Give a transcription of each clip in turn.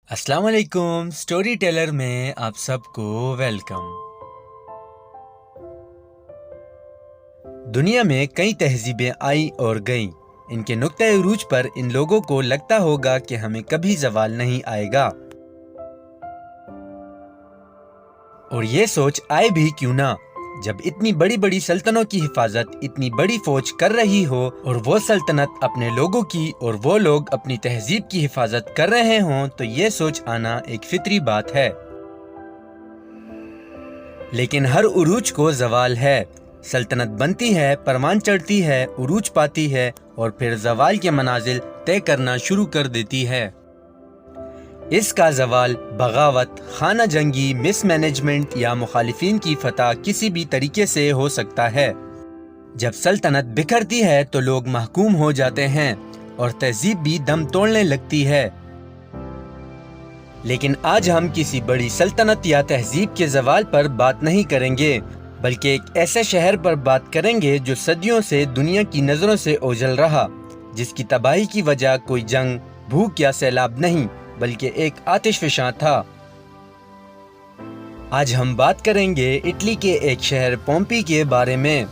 السلام علیکم، story tailor میں آپ سب کو ویلکم۔ دنیا میں کئی تہذیبیں آئی اور گئیں۔ ان کے نقطہ عروج پر ان لوگوں کو لگتا ہوگا کہ ہمیں کبھی زوال نہیں آئے گا، اور یہ سوچ آئے بھی کیوں نہ، جب اتنی بڑی بڑی سلطنتوں کی حفاظت اتنی بڑی فوج کر رہی ہو، اور وہ سلطنت اپنے لوگوں کی اور وہ لوگ اپنی تہذیب کی حفاظت کر رہے ہوں، تو یہ سوچ آنا ایک فطری بات ہے۔ لیکن ہر عروج کو زوال ہے۔ سلطنت بنتی ہے، پروان چڑھتی ہے، عروج پاتی ہے، اور پھر زوال کے منازل طے کرنا شروع کر دیتی ہے۔ اس کا زوال بغاوت، خانہ جنگی، مس مینجمنٹ یا مخالفین کی فتح کسی بھی طریقے سے ہو سکتا ہے۔ جب سلطنت بکھرتی ہے تو لوگ محکوم ہو جاتے ہیں، اور تہذیب بھی دم توڑنے لگتی ہے۔ لیکن آج ہم کسی بڑی سلطنت یا تہذیب کے زوال پر بات نہیں کریں گے، بلکہ ایک ایسے شہر پر بات کریں گے جو صدیوں سے دنیا کی نظروں سے اوجھل رہا، جس کی تباہی کی وجہ کوئی جنگ، بھوک یا سیلاب نہیں، بلکہ ایک آتش فشاں تھا۔ آج ہم بات کریں گے اٹلی کے ایک شہر پومپی کے بارے میں۔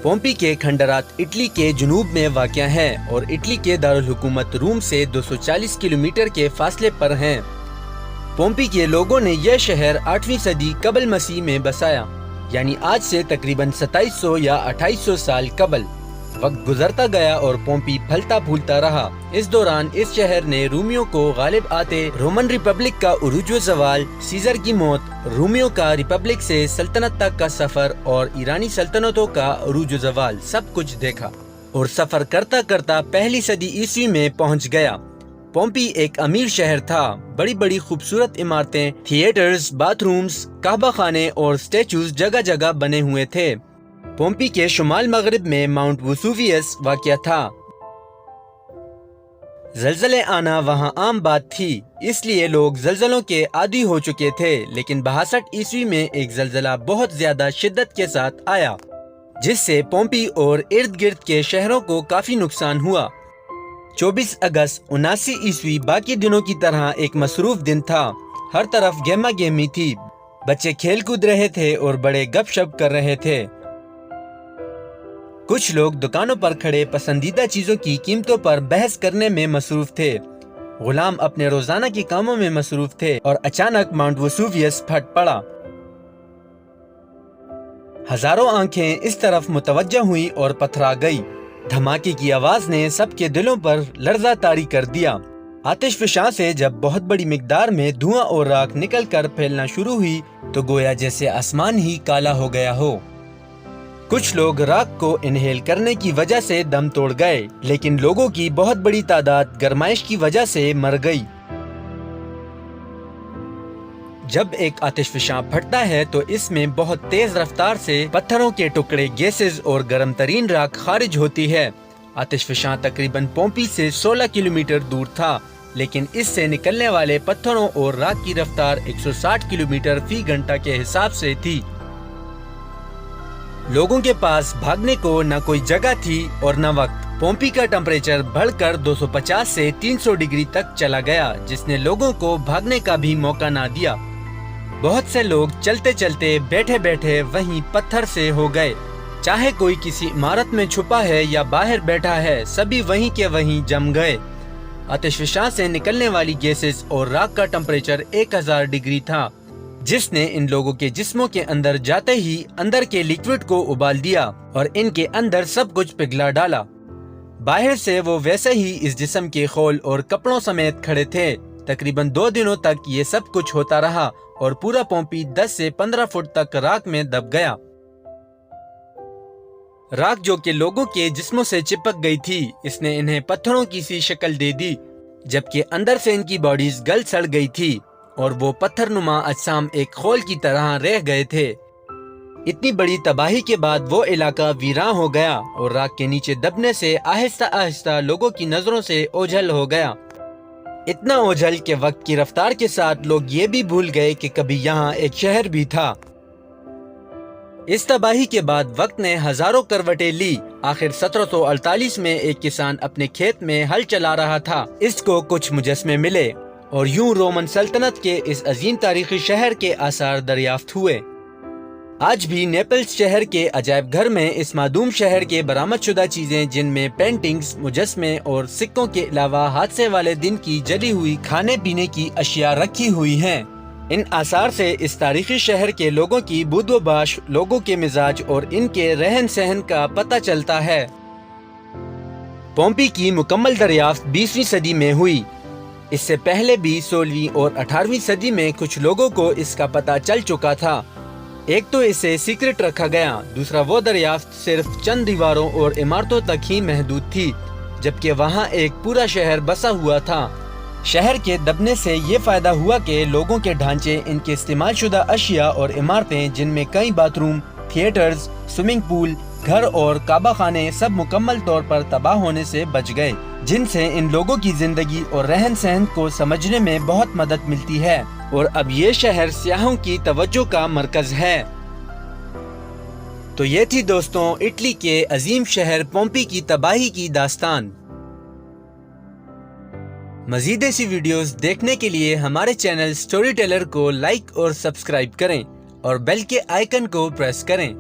پومپی کے کھنڈرات اٹلی کے جنوب میں واقع ہیں اور اٹلی کے دارالحکومت روم سے 240 کلومیٹر کے فاصلے پر ہیں۔ پومپی کے لوگوں نے یہ شہر 8ویں صدی قبل مسیح میں بسایا، یعنی آج سے تقریباً 2700 یا 2800 سال قبل۔ وقت گزرتا گیا اور پومپی پھلتا پھولتا رہا۔ اس دوران اس شہر نے رومیوں کو غالب آتے، رومن ریپبلک کا عروج و زوال، سیزر کی موت، رومیوں کا ریپبلک سے سلطنت تک کا سفر اور ایرانی سلطنتوں کا عروج و زوال سب کچھ دیکھا، اور سفر کرتا کرتا پہلی صدی عیسوی میں پہنچ گیا۔ پومپی ایک امیر شہر تھا۔ بڑی بڑی خوبصورت عمارتیں، تھیٹرز، باتھ رومز، کعبہ خانے اور سٹیچوز جگہ جگہ بنے ہوئے تھے۔ پومپی کے شمال مغرب میں ماؤنٹ ویسوویس واقع تھا۔ زلزلے آنا وہاں عام بات تھی، اس لیے لوگ زلزلوں کے عادی ہو چکے تھے، لیکن 62 عیسوی میں ایک زلزلہ بہت زیادہ شدت کے ساتھ آیا، جس سے پومپی اور ارد گرد کے شہروں کو کافی نقصان ہوا۔ 24 اگست 79 عیسوی باقی دنوں کی طرح ایک مصروف دن تھا۔ ہر طرف گہما گہمی تھی، بچے کھیل کود رہے تھے اور بڑے گپ شپ کر رہے تھے۔ کچھ لوگ دکانوں پر کھڑے پسندیدہ چیزوں کی قیمتوں پر بحث کرنے میں مصروف تھے۔ غلام اپنے روزانہ کے کاموں میں مصروف تھے، اور اچانک ماؤنٹ ویسوویس پھٹ پڑا۔ ہزاروں آنکھیں اس طرف متوجہ ہوئیں اور پتھرا گئی۔ دھماکے کی آواز نے سب کے دلوں پر لرزہ طاری کر دیا۔ آتش فشاں سے جب بہت بڑی مقدار میں دھواں اور راکھ نکل کر پھیلنا شروع ہوئی تو گویا جیسے آسمان ہی کالا ہو گیا ہو۔ کچھ لوگ راکھ کو انہیل کرنے کی وجہ سے دم توڑ گئے، لیکن لوگوں کی بہت بڑی تعداد گرمائش کی وجہ سے مر گئی۔ جب ایک آتش فشاں پھٹتا ہے تو اس میں بہت تیز رفتار سے پتھروں کے ٹکڑے، گیسز اور گرم ترین راکھ خارج ہوتی ہے۔ آتش فشاں تقریباً پومپی سے 16 کلومیٹر دور تھا، لیکن اس سے نکلنے والے پتھروں اور راکھ کی رفتار 160 کلومیٹر فی گھنٹہ کے حساب سے تھی۔ لوگوں کے پاس بھاگنے کو نہ کوئی جگہ تھی اور نہ وقت۔ پومپی کا ٹمپریچر بڑھ کر 250 سے 300 ڈگری تک چلا گیا، جس نے لوگوں کو بھاگنے کا بھی موقع نہ دیا۔ بہت سے لوگ چلتے چلتے، بیٹھے بیٹھے وہیں پتھر سے ہو گئے۔ چاہے کوئی کسی عمارت میں چھپا ہے یا باہر بیٹھا ہے، سبھی وہیں کے وہیں جم گئے۔ آتش فشاں سے نکلنے والی گیسز اور راکھ کا ٹمپریچر 1000 ڈگری تھا، جس نے ان لوگوں کے جسموں کے اندر جاتے ہی اندر کے لیکوڈ کو ابال دیا اور ان کے اندر سب کچھ پگھلا ڈالا۔ باہر سے وہ ویسے ہی اس جسم کے خول اور کپڑوں سمیت کھڑے تھے۔ تقریباً 2 دنوں تک یہ سب کچھ ہوتا رہا اور پورا پومپی 10 سے 15 فٹ تک راکھ میں دب گیا۔ راکھ جو کہ لوگوں کے جسموں سے چپک گئی تھی، اس نے انہیں پتھروں کی سی شکل دے دی، جبکہ اندر سے ان کی باڈیز گل سڑ گئی تھی اور وہ پتھر نما اجسام ایک خول کی طرح رہ گئے تھے۔ اتنی بڑی تباہی کے بعد وہ علاقہ ویراں ہو گیا اور راکھ کے نیچے دبنے سے آہستہ آہستہ لوگوں کی نظروں سے اوجھل ہو گیا۔ اتنا اوجھل کہ وقت کی رفتار کے ساتھ لوگ یہ بھی بھول گئے کہ کبھی یہاں ایک شہر بھی تھا۔ اس تباہی کے بعد وقت نے ہزاروں کروٹیں لی۔ آخر 1748 میں ایک کسان اپنے کھیت میں ہل چلا رہا تھا۔ اس کو کچھ مجسمے ملے اور یوں رومن سلطنت کے اس عظیم تاریخی شہر کے آثار دریافت ہوئے۔ آج بھی نیپلز شہر کے عجائب گھر میں اس معدوم شہر کے برآمد شدہ چیزیں، جن میں پینٹنگز، مجسمے اور سکوں کے علاوہ حادثے والے دن کی جلی ہوئی کھانے پینے کی اشیاء رکھی ہوئی ہیں۔ ان آثار سے اس تاریخی شہر کے لوگوں کی بود و باش، لوگوں کے مزاج اور ان کے رہن سہن کا پتہ چلتا ہے۔ پومپی کی مکمل دریافت 20ویں صدی میں ہوئی۔ اس سے پہلے بھی 16ویں اور 18ویں صدی میں کچھ لوگوں کو اس کا پتہ چل چکا تھا۔ ایک تو اسے سیکرٹ رکھا گیا، دوسرا وہ دریافت صرف چند دیواروں اور عمارتوں تک ہی محدود تھی، جبکہ وہاں ایک پورا شہر بسا ہوا تھا۔ شہر کے دبنے سے یہ فائدہ ہوا کہ لوگوں کے ڈھانچے، ان کے استعمال شدہ اشیاء اور عمارتیں، جن میں کئی bath room, theatres, swimming pool, گھر اور کعبہ خانے، سب مکمل طور پر تباہ ہونے سے بچ گئے، جن سے ان لوگوں کی زندگی اور رہن سہن کو سمجھنے میں بہت مدد ملتی ہے، اور اب یہ شہر سیاحوں کی توجہ کا مرکز ہے۔ تو یہ تھی دوستوں اٹلی کے عظیم شہر پومپی کی تباہی کی داستان۔ مزید ایسی ویڈیوز دیکھنے کے لیے ہمارے چینل سٹوری ٹیلر کو لائک اور سبسکرائب کریں اور بیل کے آئیکن کو پریس کریں۔